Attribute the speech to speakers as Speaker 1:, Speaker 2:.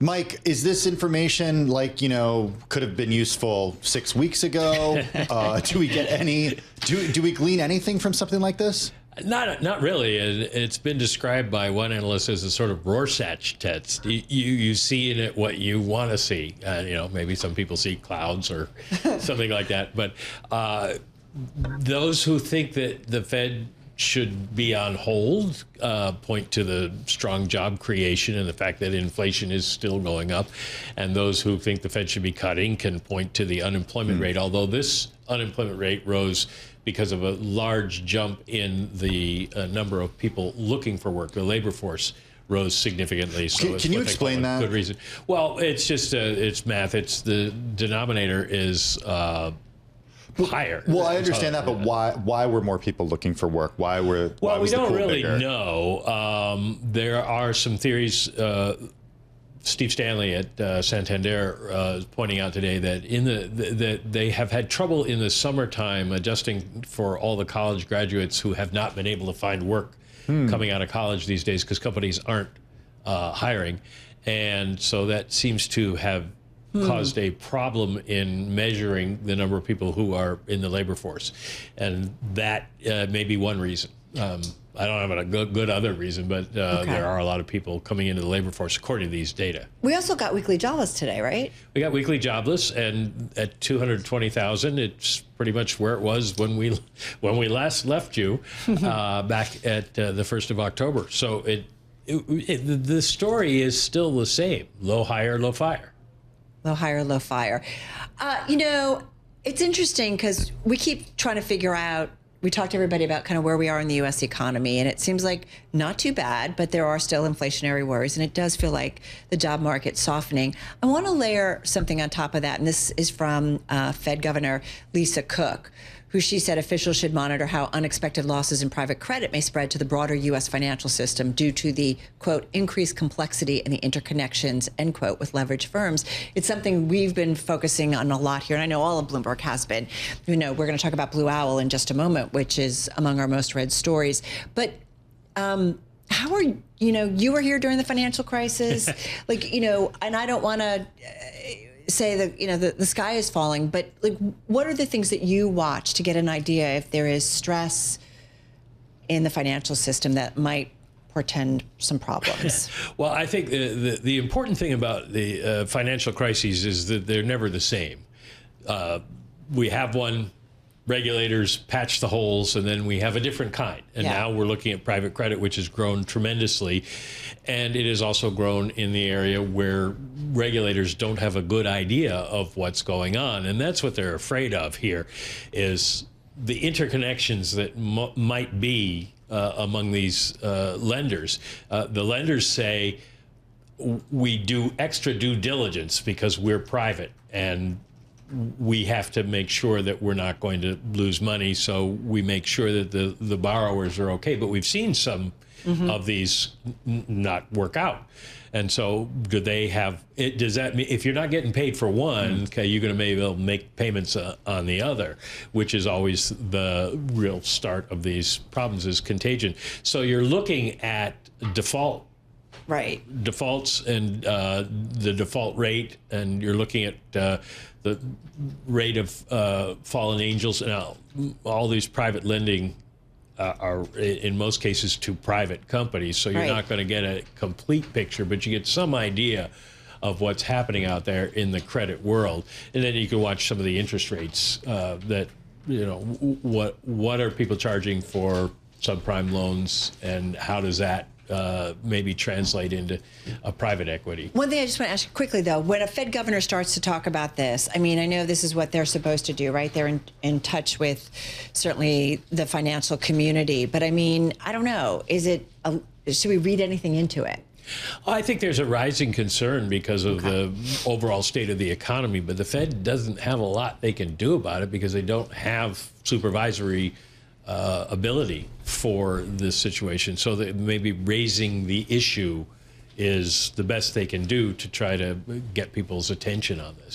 Speaker 1: Mike, is this information like, could have been useful 6 weeks ago? Do we get do we glean anything from something like this?
Speaker 2: Not really. It's been described by one analyst as a sort of Rorschach test. You see in it what you want to see. Maybe some people see clouds or something like that. But those who think that the Fed should be on hold point to the strong job creation and the fact that inflation is still going up. And those who think the Fed should be cutting can point to the unemployment rate, although this unemployment rate rose because of a large jump in the number of people looking for work. The labor force rose significantly. So
Speaker 1: can you explain that?
Speaker 2: Good reason. Well, it's just it's math. It's the denominator is higher.
Speaker 1: Well, I understand that, but why were more people looking for work? Why was
Speaker 2: we don't really
Speaker 1: bigger?
Speaker 2: know. There are some theories. Steve Stanley at Santander is pointing out today that that they have had trouble in the summertime adjusting for all the college graduates who have not been able to find work coming out of college these days because companies aren't hiring, and so that seems to have caused a problem in measuring the number of people who are in the labor force, and that may be one reason. I don't have a good other reason, but there are a lot of people coming into the labor force according to these data.
Speaker 3: We also got weekly jobless today, right?
Speaker 2: We got weekly jobless, and at 220,000, it's pretty much where it was when we last left you back at the 1st of October. So the story is still the same: low, higher, low, fire.
Speaker 3: Low, higher, low, fire. It's interesting because we keep trying to figure out. We talked to everybody about kind of where we are in the U.S. economy, and it seems like not too bad, but there are still inflationary worries, and it does feel like the job market's softening. I want to layer something on top of that, and this is from Fed Governor Lisa Cook, who she said officials should monitor how unexpected losses in private credit may spread to the broader U.S. financial system due to the, quote, increased complexity and the interconnections, end quote, with leveraged firms. It's something we've been focusing on a lot here, and I know all of Bloomberg has been. We're going to talk about Blue Owl in just a moment, which is among our most read stories. But how are, you were here during the financial crisis, and I don't want to say that the sky is falling, but what are the things that you watch to get an idea if there is stress in the financial system that might portend some problems?
Speaker 2: Well, I think the important thing about the financial crises is that they're never the same. We have one. Regulators patch the holes, and then we have a different kind. And now we're looking at private credit, which has grown tremendously. And it has also grown in the area where regulators don't have a good idea of what's going on. And that's what they're afraid of here, is the interconnections that might be among these lenders. The lenders say, we do extra due diligence because we're private, and we have to make sure that we're not going to lose money, so we make sure that the borrowers are okay. But we've seen some of these not work out. And so do they have it? Does that mean if you're not getting paid for one, okay, you're going to maybe be able to make payments on the other, which is always the real start of these problems, is contagion. So you're looking at defaults and the default rate, and you're looking at the rate of fallen angels. Now, all these private lending are in most cases to private companies, so you're not going to get a complete picture, but you get some idea of what's happening out there in the credit world. And then you can watch some of the interest rates that, what are people charging for subprime loans, and how does that maybe translate into a private equity.
Speaker 3: One thing I just want to ask you quickly, though, when a Fed governor starts to talk about this, I mean, I know this is what they're supposed to do, right? They're in touch with certainly the financial community. But I mean, I don't know. Should we read anything into it?
Speaker 2: I think there's a rising concern because of the overall state of the economy, but the Fed doesn't have a lot they can do about it because they don't have supervisory ability for this situation. So that maybe raising the issue is the best they can do to try to get people's attention on this.